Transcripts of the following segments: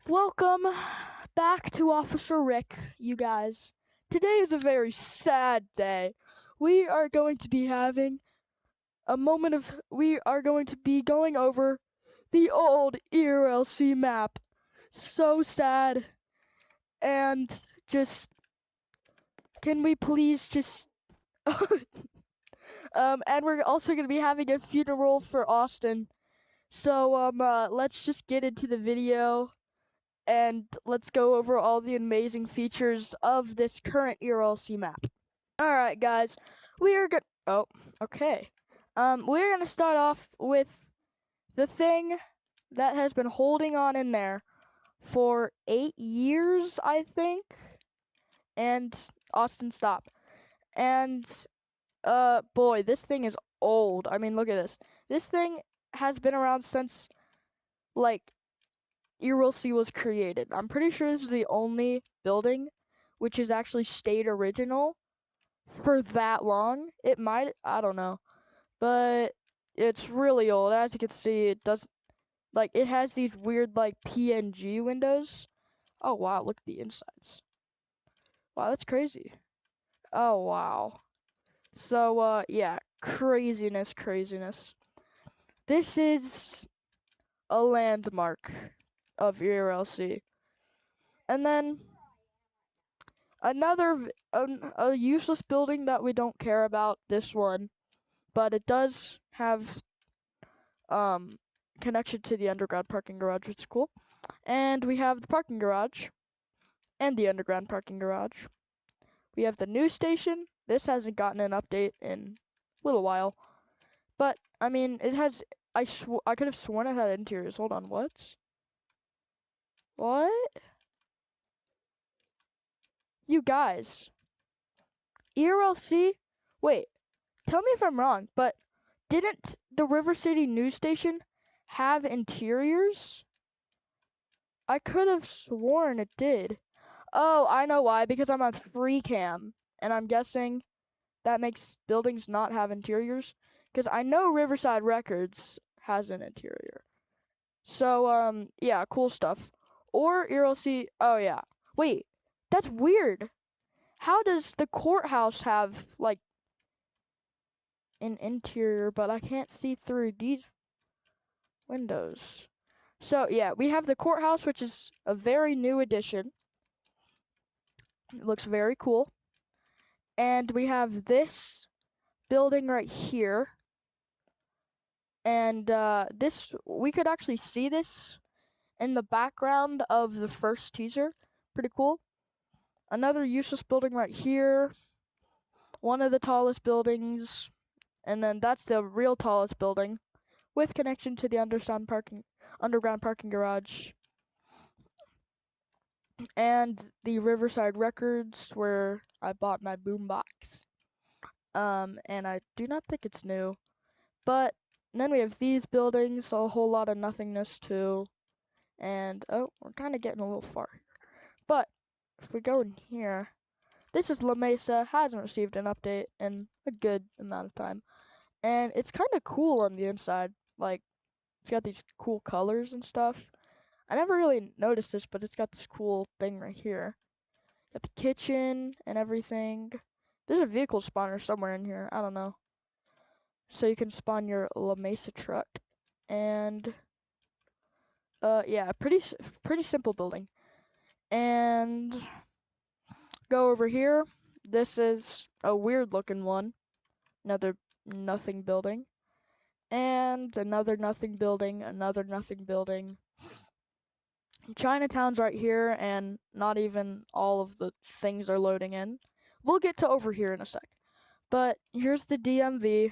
Welcome back to Officer Rick, you guys. Today is a very sad day. We are going to be having we are going to be going over the old ERLC map. So sad. And can we please and we're also going to be having a funeral for Austin. So, let's just get into the video. And let's go over all the amazing features of this current ERLC map. Alright, guys, we are gonna. Oh, okay. We're gonna start off with the thing that has been holding on in there for 8 years, I think. And Austin, stop. And, boy, this thing is old. I mean, look at this. This thing has been around since, like, ERLC was created. I'm pretty sure this is the only building which has actually stayed original for that long. It might, I don't know, but it's really old. As you can see, it doesn't, like, it has these weird, like, PNG windows. Oh, wow, look at the insides. Wow, that's crazy. Oh, wow. So, yeah, craziness. This is a landmark of ERLC. And then a useless building that we don't care about, this one, but it does have connection to the underground parking garage, which is cool. And we have the parking garage and the underground parking garage. We have the news station. This hasn't gotten an update in a little while, but I mean, it has. I could have sworn it had interiors. Hold on, what? You guys, ERLC? Wait, tell me if I'm wrong, but didn't the River City news station have interiors? I could have sworn it did. Oh, I know why, because I'm on free cam, and I'm guessing that makes buildings not have interiors, because I know Riverside Records has an interior. So, yeah, cool stuff. Or ERLC, oh yeah. Wait, that's weird. How does the courthouse have, like, an interior, but I can't see through these windows? So, yeah, we have the courthouse, which is a very new addition. It looks very cool. And we have this building right here. And we could actually see this in the background of the first teaser. Pretty cool. Another useless building right here. One of the tallest buildings. And then that's the real tallest building with connection to the underground parking garage. And the Riverside Records, where I bought my boombox. And I do not think it's new. But then we have these buildings, a whole lot of nothingness too. And, oh, we're kind of getting a little far here. But, if we go in here, this is La Mesa, hasn't received an update in a good amount of time. And it's kind of cool on the inside. Like, it's got these cool colors and stuff. I never really noticed this, but it's got this cool thing right here. Got the kitchen and everything. There's a vehicle spawner somewhere in here. I don't know. So you can spawn your La Mesa truck. And, yeah, pretty simple building. And go over here. This is a weird looking one. Another nothing building. And another nothing building. Another nothing building. Chinatown's right here, and not even all of the things are loading in. We'll get to over here in a sec. But here's the DMV.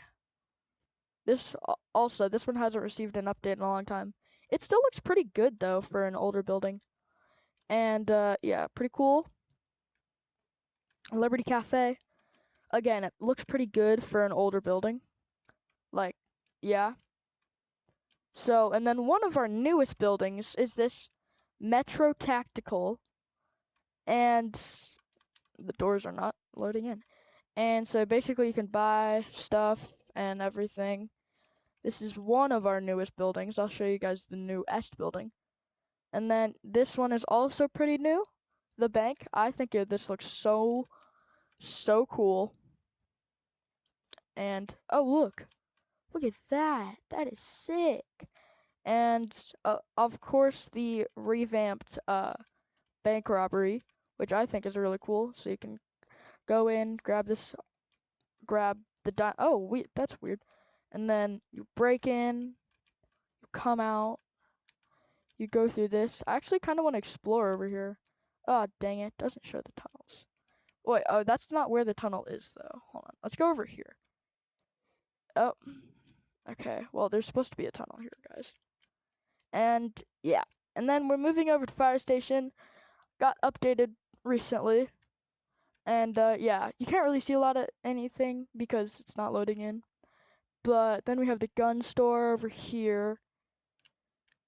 This one hasn't received an update in a long time. It still looks pretty good, though, for an older building. And, yeah, pretty cool. Liberty Cafe. Again, it looks pretty good for an older building. Like, yeah. So, and then one of our newest buildings is this Metro Tactical. And the doors are not loading in. And so basically you can buy stuff and everything. This is one of our newest buildings. I'll show you guys the new Est building. And then this one is also pretty new. The bank. I think this looks so cool. And oh look at that. That is sick. And of course the revamped bank robbery, which I think is really cool. So you can go in, grab the oh wait, that's weird. And then you break in, you come out, you go through this. I actually kind of want to explore over here. Oh dang it, doesn't show the tunnels. Wait, oh that's not where the tunnel is though. Hold on, let's go over here. Oh, okay. Well, there's supposed to be a tunnel here, guys. And yeah, and then we're moving over to fire station. Got updated recently. And yeah, you can't really see a lot of anything because it's not loading in. But then we have the gun store over here.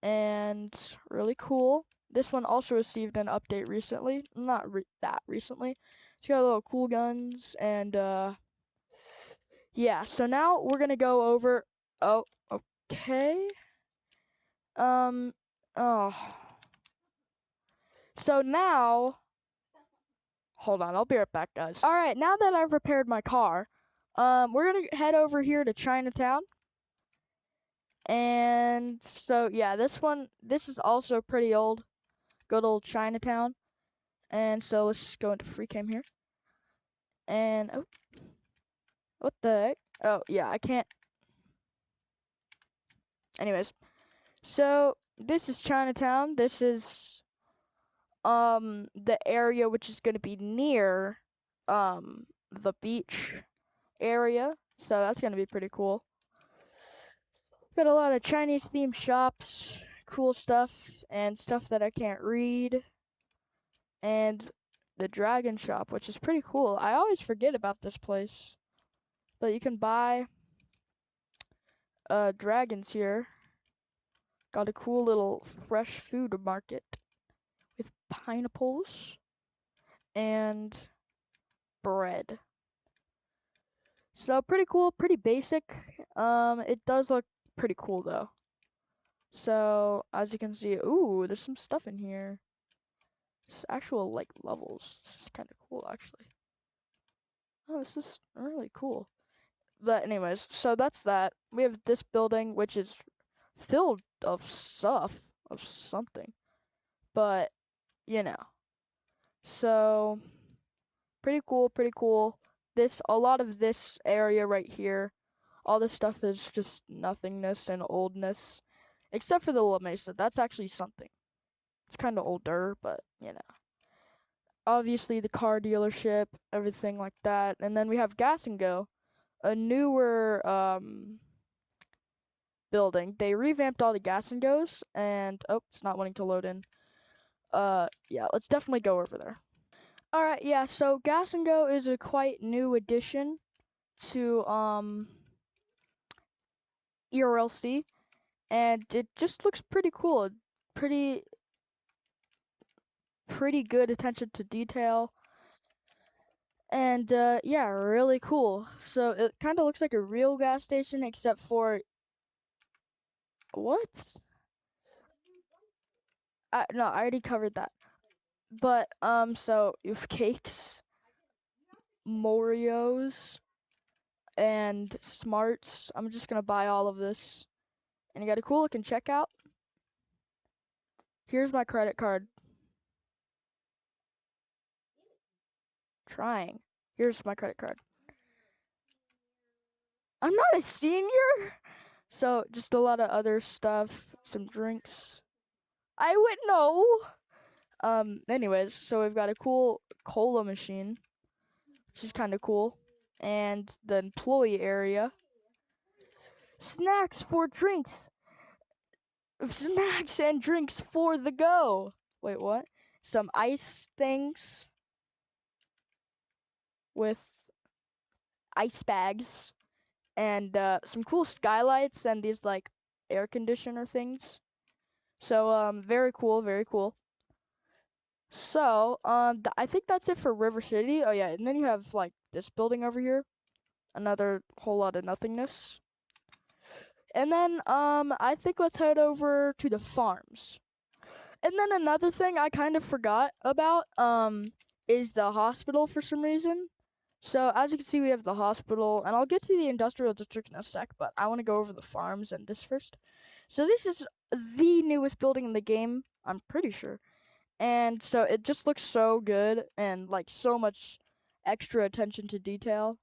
And really cool. This one also received an update recently. Not that recently. It's got little cool guns and yeah, so now we're gonna go over oh, okay. Oh. So now hold on, I'll be right back, guys. Alright, now that I've repaired my car, we're gonna head over here to Chinatown. And so yeah, this is also pretty old. Good old Chinatown. And so let's just go into free cam here. And oh, what the heck? Oh yeah, I can't. Anyways, so this is Chinatown. This is the area which is gonna be near the beach area. So that's gonna be pretty cool. Got a lot of Chinese themed shops, cool stuff, and stuff that I can't read. And the dragon shop, which is pretty cool. I always forget about this place. But you can buy dragons here. Got a cool little fresh food market with pineapples and bread. So pretty cool, pretty basic. It does look pretty cool though. So as you can see, ooh, there's some stuff in here. It's actual like levels. This is kind of cool actually. Oh, this is really cool. But anyways, so that's that. We have this building which is filled of stuff, of something. But, you know. So pretty cool, pretty cool. A lot of this area right here, all this stuff is just nothingness and oldness. Except for the La Mesa. That's actually something. It's kind of older, but, you know. Obviously the car dealership, everything like that. And then we have Gas and Go, a newer building. They revamped all the Gas and Goes, and oh, it's not wanting to load in. Yeah, let's definitely go over there. Alright, yeah, so Gas and Go is a quite new addition to ERLC, and it just looks pretty cool. Pretty good attention to detail. And yeah, really cool. So it kind of looks like a real gas station, except for what? No, I already covered that. But so you have cakes, Morios, and Smarts. I'm just gonna buy all of this. And you got a cool looking checkout. Here's my credit card. Trying. Here's my credit card. I'm not a senior. So just a lot of other stuff, some drinks. I would know. Anyways, so we've got a cool cola machine, which is kind of cool, and the employee area. Snacks for drinks. Snacks and drinks for the go. Wait, what? Some ice things with ice bags and some cool skylights and these like air conditioner things. So very cool, very cool. So I think that's it for River City. Oh yeah, and then you have like this building over here, another whole lot of nothingness. And then I think let's head over to the farms. And then another thing I kind of forgot about is the hospital for some reason. So as you can see, we have the hospital, and I'll get to the industrial district in a sec, but I want to go over the farms and this first. So this is the newest building in the game, I'm pretty sure. And so it just looks so good and like so much extra attention to detail.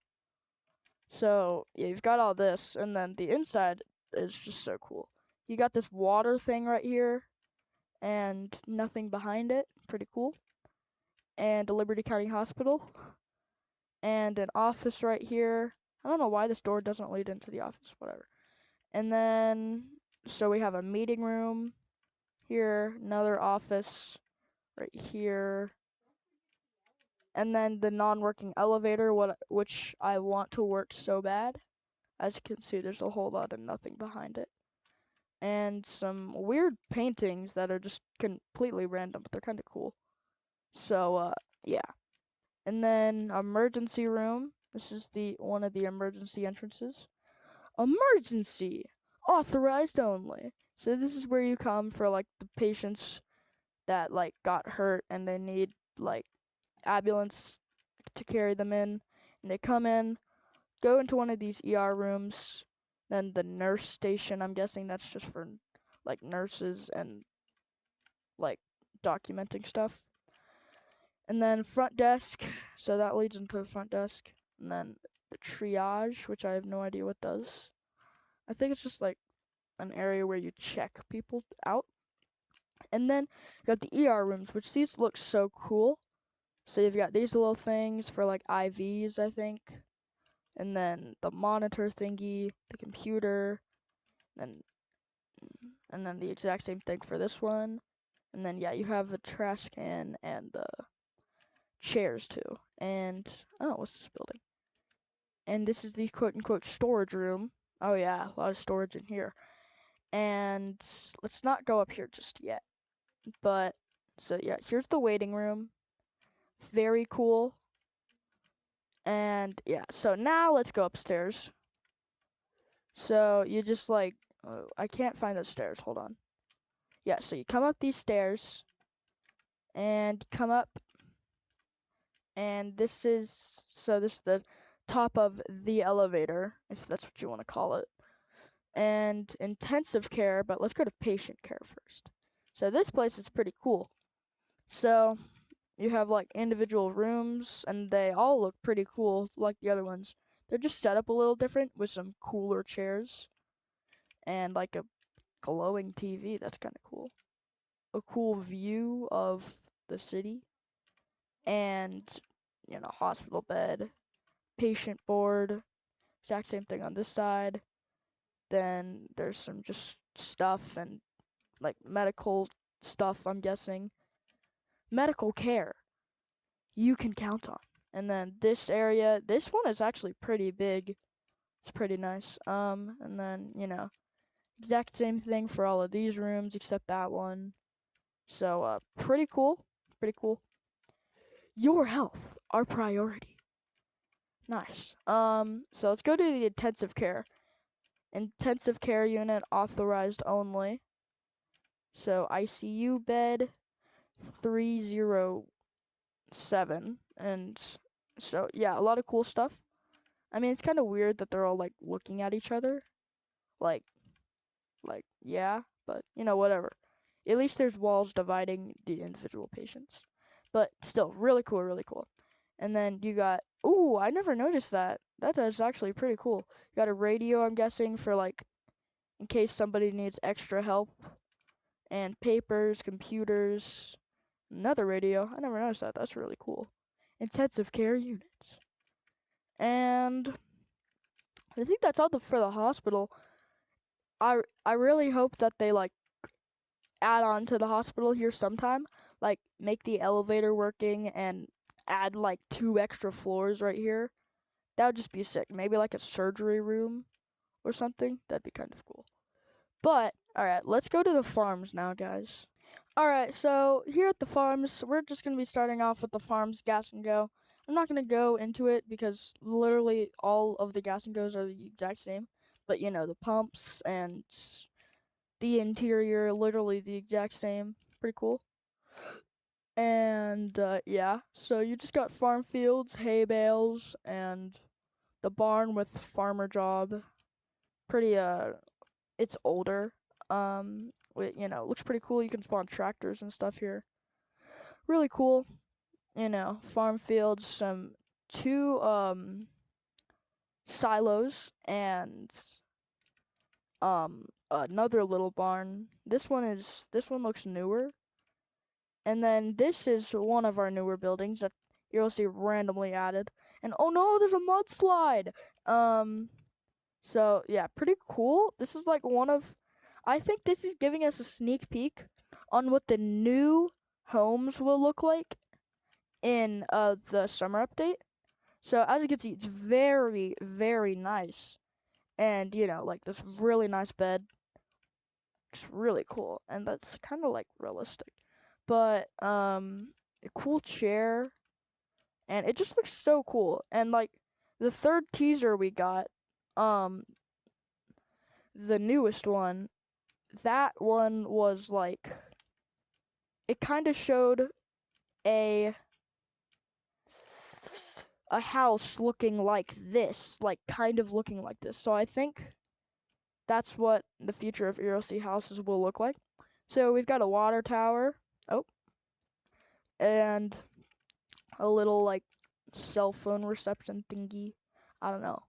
So yeah, you've got all this, and then the inside is just so cool. You got this water thing right here, and nothing behind it. Pretty cool. And a Liberty County Hospital, and an office right here. I don't know why this door doesn't lead into the office, whatever. And then, so we have a meeting room here, another office right here, and then the non-working elevator, which I want to work so bad. As you can see, there's a whole lot of nothing behind it. And some weird paintings that are just completely random, but they're kind of cool. So, yeah. And then emergency room. This is one of the emergency entrances. Emergency! Authorized only. So this is where you come for, like, the patients that, like, got hurt and they need, like, ambulance to carry them in. And they come in, go into one of these ER rooms, then the nurse station, I'm guessing that's just for, like, nurses and, like, documenting stuff. And then front desk, so that leads into the front desk. And then the triage, which I have no idea what does. I think it's just like an area where you check people out. And then you got the ER rooms, which these look so cool. So you've got these little things for like IVs, I think. And then the monitor thingy, the computer, and then the exact same thing for this one. And then yeah, you have a trash can and the chairs too. And oh, what's this building? And this is the quote-unquote storage room. Oh yeah, a lot of storage in here. And let's not go up here just yet. But, so yeah, here's the waiting room. Very cool. And yeah, so now let's go upstairs. So you just like, I can't find the stairs, hold on. Yeah, so you come up these stairs, and come up, and this is the top of the elevator, if that's what you want to call it. And intensive care, but let's go to patient care first. So this place is pretty cool. So you have like individual rooms, and they all look pretty cool like the other ones. They're just set up a little different with some cooler chairs and like a glowing TV. That's kind of cool. A cool view of the city, and hospital bed, patient board, exact same thing on this side. Then there's some just stuff and like medical stuff, I'm guessing. Medical care you can count on. And then this area, this one is actually pretty big. It's pretty nice. And then, exact same thing for all of these rooms except that one. So, pretty cool. Pretty cool. Your health, our priority. Nice. So let's go to the intensive care. Intensive care unit authorized only. So ICU bed 307. And so yeah, a lot of cool stuff. I mean, it's kind of weird that they're all like looking at each other. Like yeah, but whatever. At least there's walls dividing the individual patients. But still, really cool, really cool. And then you got, ooh, I never noticed that. That is actually pretty cool. You got a radio, I'm guessing, for like, in case somebody needs extra help. And papers, computers, another radio. I never noticed that. That's really cool. Intensive care units. And I think that's all for the hospital. I really hope that they like add on to the hospital here sometime. Like make the elevator working and add like 2 extra floors right here. That would just be sick. Maybe like a surgery room or something. That'd be kind of cool. But, alright, let's go to the farms now, guys. Alright, so here at the farms, we're just going to be starting off with the farms gas and go. I'm not going to go into it because literally all of the gas and goes are the exact same. But, the pumps and the interior, literally the exact same. pretty cool. And yeah, so you just got farm fields, hay bales, and the barn with farmer job. Pretty it's older. Looks pretty cool. You can spawn tractors and stuff here. Really cool. Farm fields, some two silos, and another little barn. This one looks newer. And then this is one of our newer buildings that you'll see randomly added. And oh no, there's a mudslide. So yeah, pretty cool. This is like I think this is giving us a sneak peek on what the new homes will look like in the summer update. So as you can see, it's very, very nice. And like this really nice bed. It's really cool. And that's kind of like realistic. But a cool chair, and it just looks so cool. And like the third teaser we got, the newest one, that one was like, it kind of showed a house looking like this, like kind of looking like this. So I think that's what the future of ERLC houses will look like. So we've got a water tower. Oh. And a little like cell phone reception thingy. I don't know.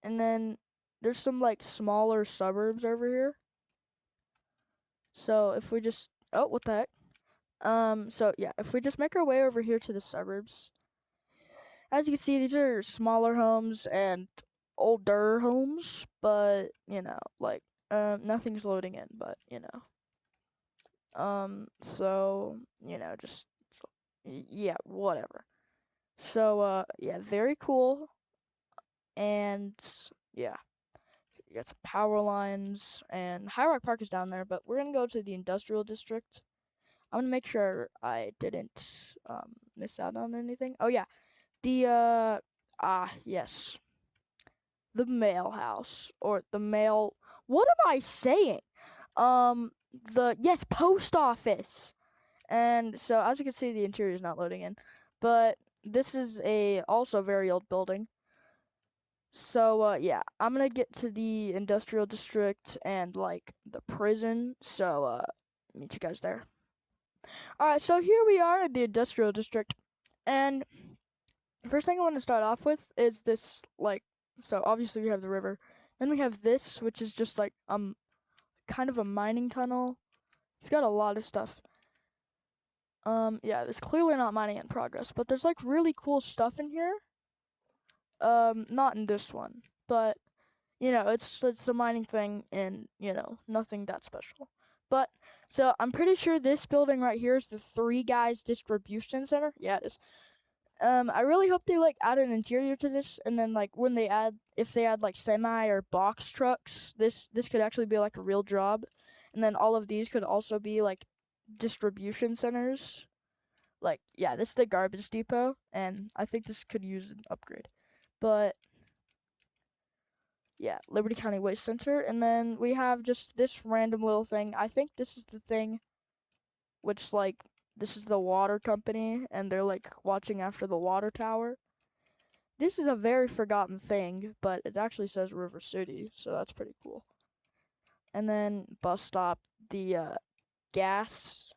And then there's some like smaller suburbs over here. So if we just what the heck? So yeah, if we just make our way over here to the suburbs, as you can see, these are smaller homes and older homes, but nothing's loading in, but so just yeah, whatever. So yeah, very cool. And yeah, you got some power lines, and High Rock Park is down there, but we're gonna go to the industrial district. I'm gonna make sure I didn't miss out on anything. Oh yeah, yes, the mail house, or the mail. What am I saying? Post office. And so as you can see, the interior is not loading in, but this is a also very old building. So yeah, I'm gonna get to the industrial district and like the prison. So meet you guys there. Alright, so here we are in the industrial district, and the first thing I want to start off with is this, like, so obviously we have the river. Then we have this, which is just like kind of a mining tunnel. You've got a lot of stuff. Yeah, there's clearly not mining in progress, but there's like really cool stuff in here. Not in this one, but it's a mining thing, and nothing that special. But so I'm pretty sure this building right here is the Three Guys Distribution Center. Yeah, it is. I really hope they like add an interior to this, and then like if they add like semi or box trucks, this could actually be like a real job, and then all of these could also be like distribution centers. Like yeah, this is the garbage depot, and I think this could use an upgrade. But yeah, Liberty County Waste Center, and then we have just this random little thing. I think this is the thing, which like this is the water company, and they're like watching after the water tower. This is a very forgotten thing, but it actually says River City, so that's pretty cool. And then bus stop, the gas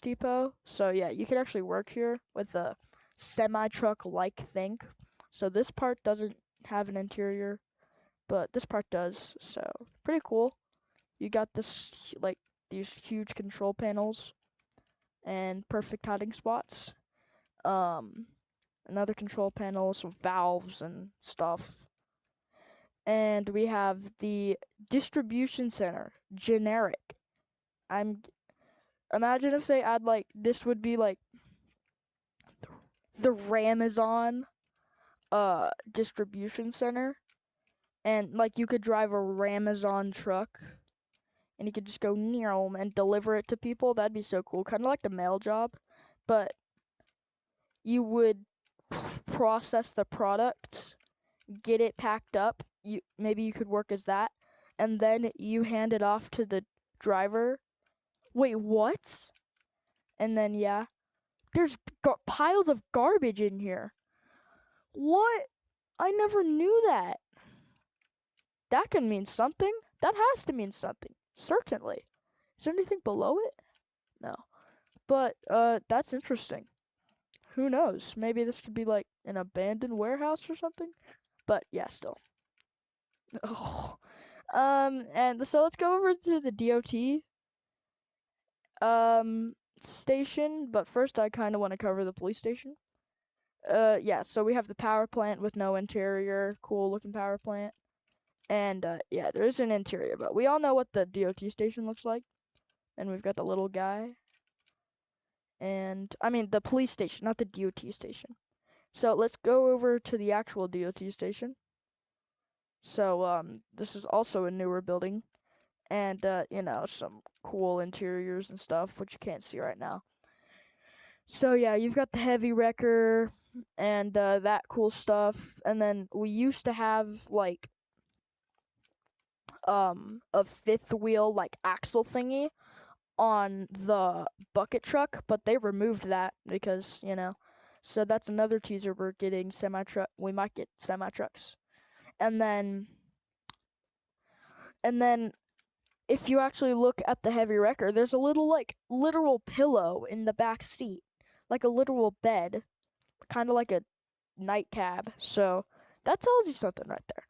depot. So yeah, you could actually work here with a semi-truck like thing. So this part doesn't have an interior, but this part does, so pretty cool. You got this like these huge control panels and perfect hiding spots. Another control panel, some valves and stuff. And we have the distribution center, generic. Imagine if they add like this would be like the Ramazon distribution center, and like you could drive a Ramazon truck and you could just go near them and deliver it to people. That'd be so cool, kind of like the mail job, but you would process the product, get it packed up. Maybe you could work as that, and then you hand it off to the driver, Wait, what? And then, yeah, there's piles of garbage in here. What? I never knew that. That can mean something. That has to mean something. Certainly. Is there anything below it? No. But, that's interesting. Who knows? Maybe this could be like an abandoned warehouse or something. But yeah, still. Oh. And so let's go over to the DOT station, but first I kind of want to cover the police station. Yeah, so we have the power plant with no interior, cool looking power plant. And yeah, there is an interior, but we all know what the DOT station looks like. And we've got the little guy. And I mean the police station, not the DOT station. So let's go over to the actual DOT station. So this is also a newer building, and you know, some cool interiors and stuff, which you can't see right now. So yeah, you've got the heavy wrecker and that cool stuff, and then we used to have like a fifth wheel like axle thingy on the bucket truck, but they removed that because, you know. So that's another teaser, we're getting semi truck. We might get semi trucks. And then if you actually look at the heavy wrecker, there's a little like literal pillow in the back seat, like a literal bed, kind of like a nightcap. So that tells you something right there.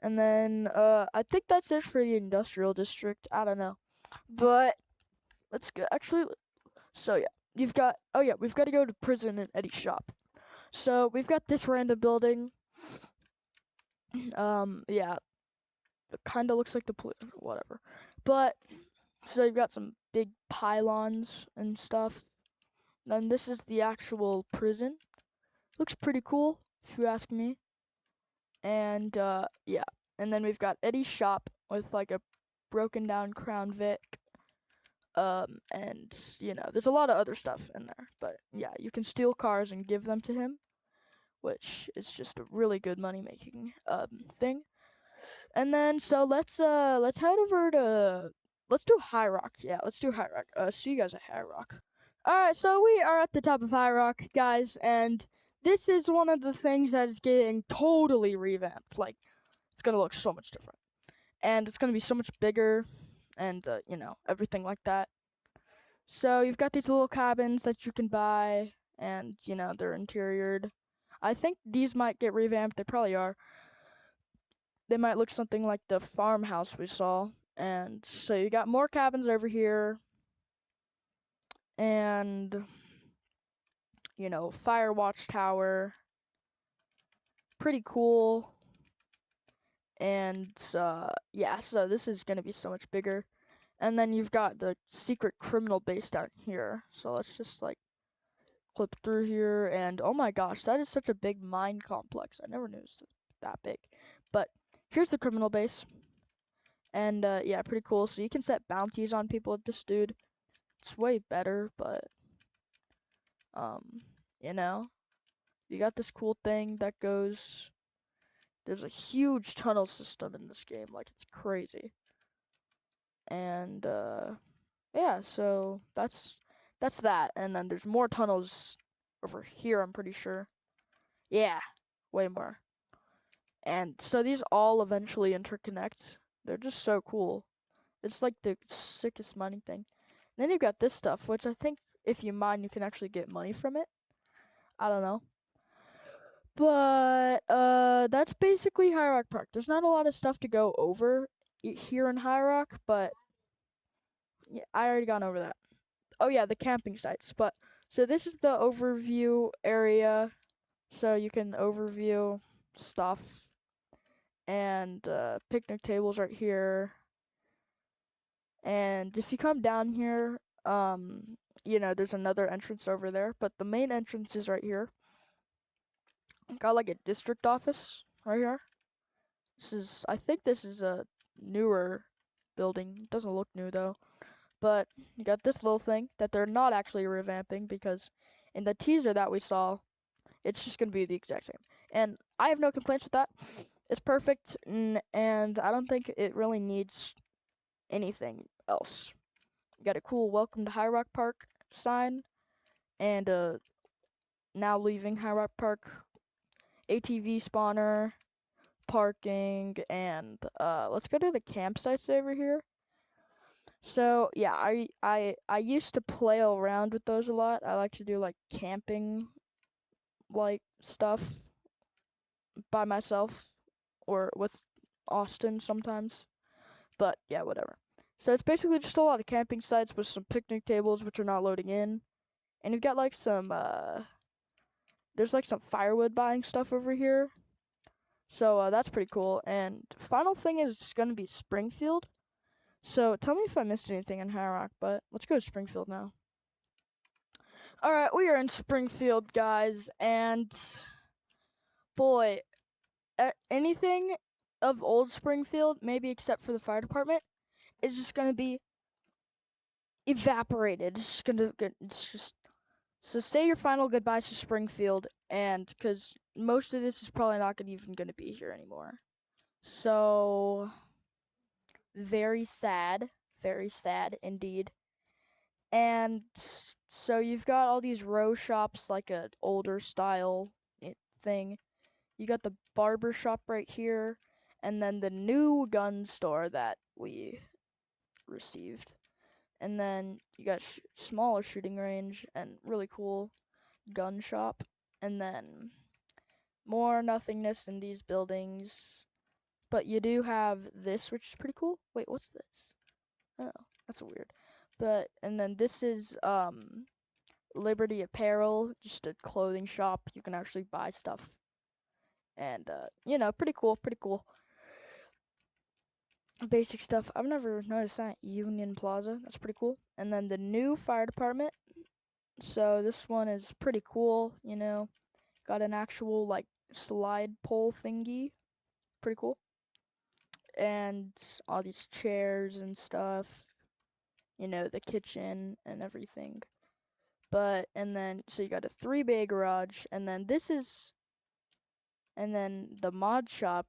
And then I think that's it for the industrial district. I don't know, but let's go. Actually, so yeah, you've got. Oh yeah, we've got to go to prison and Eddie's shop. So we've got this random building. Yeah, it kind of looks like the whatever, but so you've got some big pylons and stuff. Then this is the actual prison. Looks pretty cool, if you ask me. And yeah, and then we've got Eddie's shop with like a broken down Crown Vic. And you know, there's a lot of other stuff in there, but yeah, you can steal cars and give them to him, which is just a really good money making thing. And then so let's head over to let's do High Rock. Yeah, let's do High Rock. See you guys at High Rock. Alright, so we are at the top of High Rock, guys, and this is one of the things that is getting totally revamped. Like, it's gonna look so much different. And it's gonna be so much bigger, and, you know, everything like that. So, you've got these little cabins that you can buy, and, you know, they're interiored. I think these might get revamped, they probably are. They might look something like the farmhouse we saw. And so, you got more cabins over here, and you know, fire watchtower, pretty cool. And yeah, so this is gonna be so much bigger. And then you've got the secret criminal base down here. So let's just like clip through here, and oh my gosh, that is such a big mine complex. I never knew it was that big. But here's the criminal base. And yeah, pretty cool. So you can set bounties on people with this dude. It's way better, but you know, you got this cool thing that goes. There's a huge tunnel system in this game, like it's crazy. And yeah, so that's that. And then there's more tunnels over here, I'm pretty sure. Yeah, way more. And so these all eventually interconnect. They're just so cool. It's like the sickest mining thing. And then you've got this stuff, which I think if you mine, you can actually get money from it. I don't know. But that's basically High Rock Park. There's not a lot of stuff to go over here in High Rock, but yeah, I already gone over that. Oh yeah, the camping sites. But so this is the overview area, so you can overview stuff, and picnic tables right here. And if you come down here, you know, there's another entrance over there, but the main entrance is right here. Got like a district office right here. I think this is a newer building. It doesn't look new though. But you got this little thing that they're not actually revamping, because in the teaser that we saw, it's just going to be the exact same. And I have no complaints with that. It's perfect, and I don't think it really needs anything else. You got a cool welcome to High Rock Park sign, and now leaving High Rock Park, ATV spawner, parking, and let's go to the campsites over here. So yeah, I used to play around with those a lot. I like to do like camping like stuff by myself or with Austin sometimes. But yeah, whatever. So it's basically just a lot of camping sites with some picnic tables which are not loading in. And you've got like some there's like some firewood buying stuff over here. So that's pretty cool. And final thing is gonna be Springfield. So tell me if I missed anything in High Rock, but let's go to Springfield now. Alright, we are in Springfield, guys, and boy, anything of old Springfield, maybe except for the fire department, is just gonna be evaporated. It's just so say your final goodbyes to Springfield, and because most of this is probably not even gonna be here anymore. So very sad indeed. And so you've got all these row shops, like an older style thing. You got the barber shop right here, and then the new gun store that we received. And then you got smaller shooting range and really cool gun shop. And then more nothingness in these buildings. But you do have this, which is pretty cool. Wait, what's this? Oh, that's weird. But, and then this is, Liberty Apparel, just a clothing shop. You can actually buy stuff. And, you know, pretty cool. Basic stuff. I've never noticed that. Union Plaza. That's pretty cool. And then the new fire department. So this one is pretty cool, you know. Got an actual, like, slide pole thingy. Pretty cool. And all these chairs and stuff. You know, the kitchen and everything. But, and then, so you got a 3-bay garage. And then this is, and then the mod shop.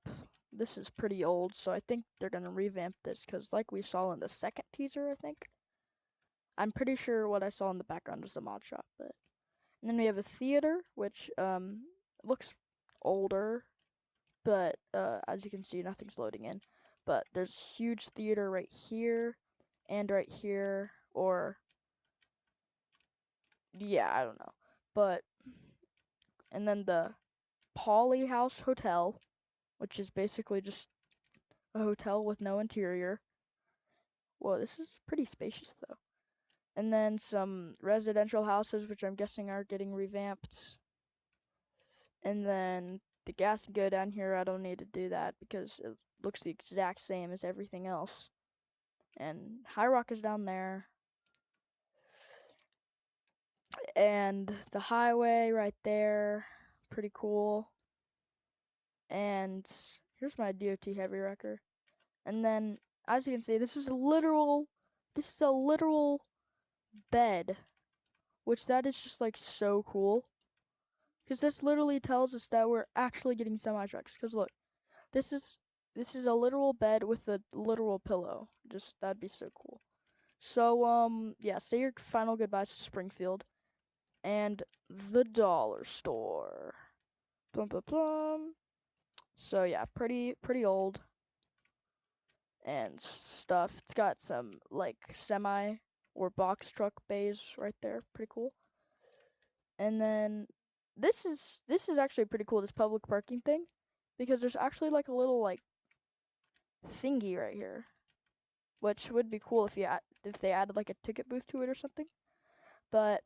This is pretty old, so I think they're gonna revamp this, because like we saw in the second teaser, I think. I'm pretty sure what I saw in the background was the mod shop, but. And then we have a theater, which looks older, but as you can see, nothing's loading in. But there's a huge theater right here, and right here, or yeah, I don't know. But, and then the Poly House Hotel, which is basically just a hotel with no interior. Whoa, this is pretty spacious though. And then some residential houses, which I'm guessing are getting revamped. And then the gas and go down here, I don't need to do that because it looks the exact same as everything else. And High Rock is down there. And the highway right there, pretty cool. And here's my DOT heavy wrecker. And then, as you can see, this is a literal bed, which that is just like so cool. Because this literally tells us that we're actually getting semi-trucks. Because look, this is a literal bed with a literal pillow. Just, that'd be so cool. So, yeah, say your final goodbyes to Springfield. And the dollar store. Blum, blum, blum. So, yeah, pretty old. And stuff. It's got some, like, semi or box truck bays right there. Pretty cool. And then this is actually pretty cool, this public parking thing, because there's actually like a little like thingy right here, which would be cool if they added like a ticket booth to it or something. But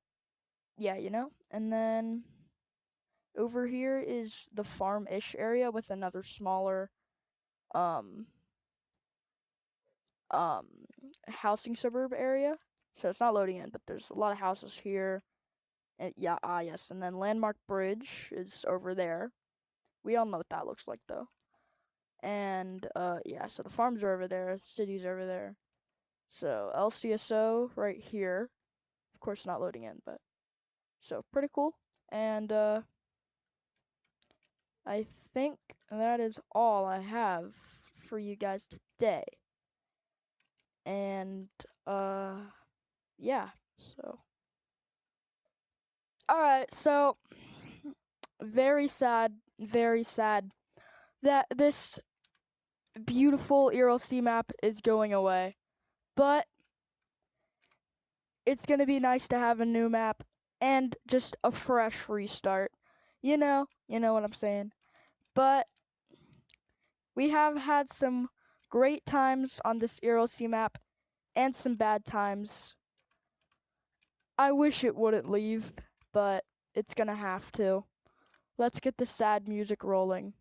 yeah, you know. And then over here is the farm-ish area with another smaller um um housing suburb area. So it's not loading in, but there's a lot of houses here. And yeah, yes. And then Landmark Bridge is over there. We all know what that looks like though. And yeah, so the farms are over there, the city's over there. So LCSO right here. Of course not loading in, but so pretty cool. And I think that is all I have for you guys today. And yeah, so. Alright, so very sad that this beautiful ERLC map is going away. But it's gonna be nice to have a new map and just a fresh restart. You know what I'm saying. But we have had some great times on this ERLC map and some bad times. I wish it wouldn't leave, but it's gonna have to. Let's get the sad music rolling.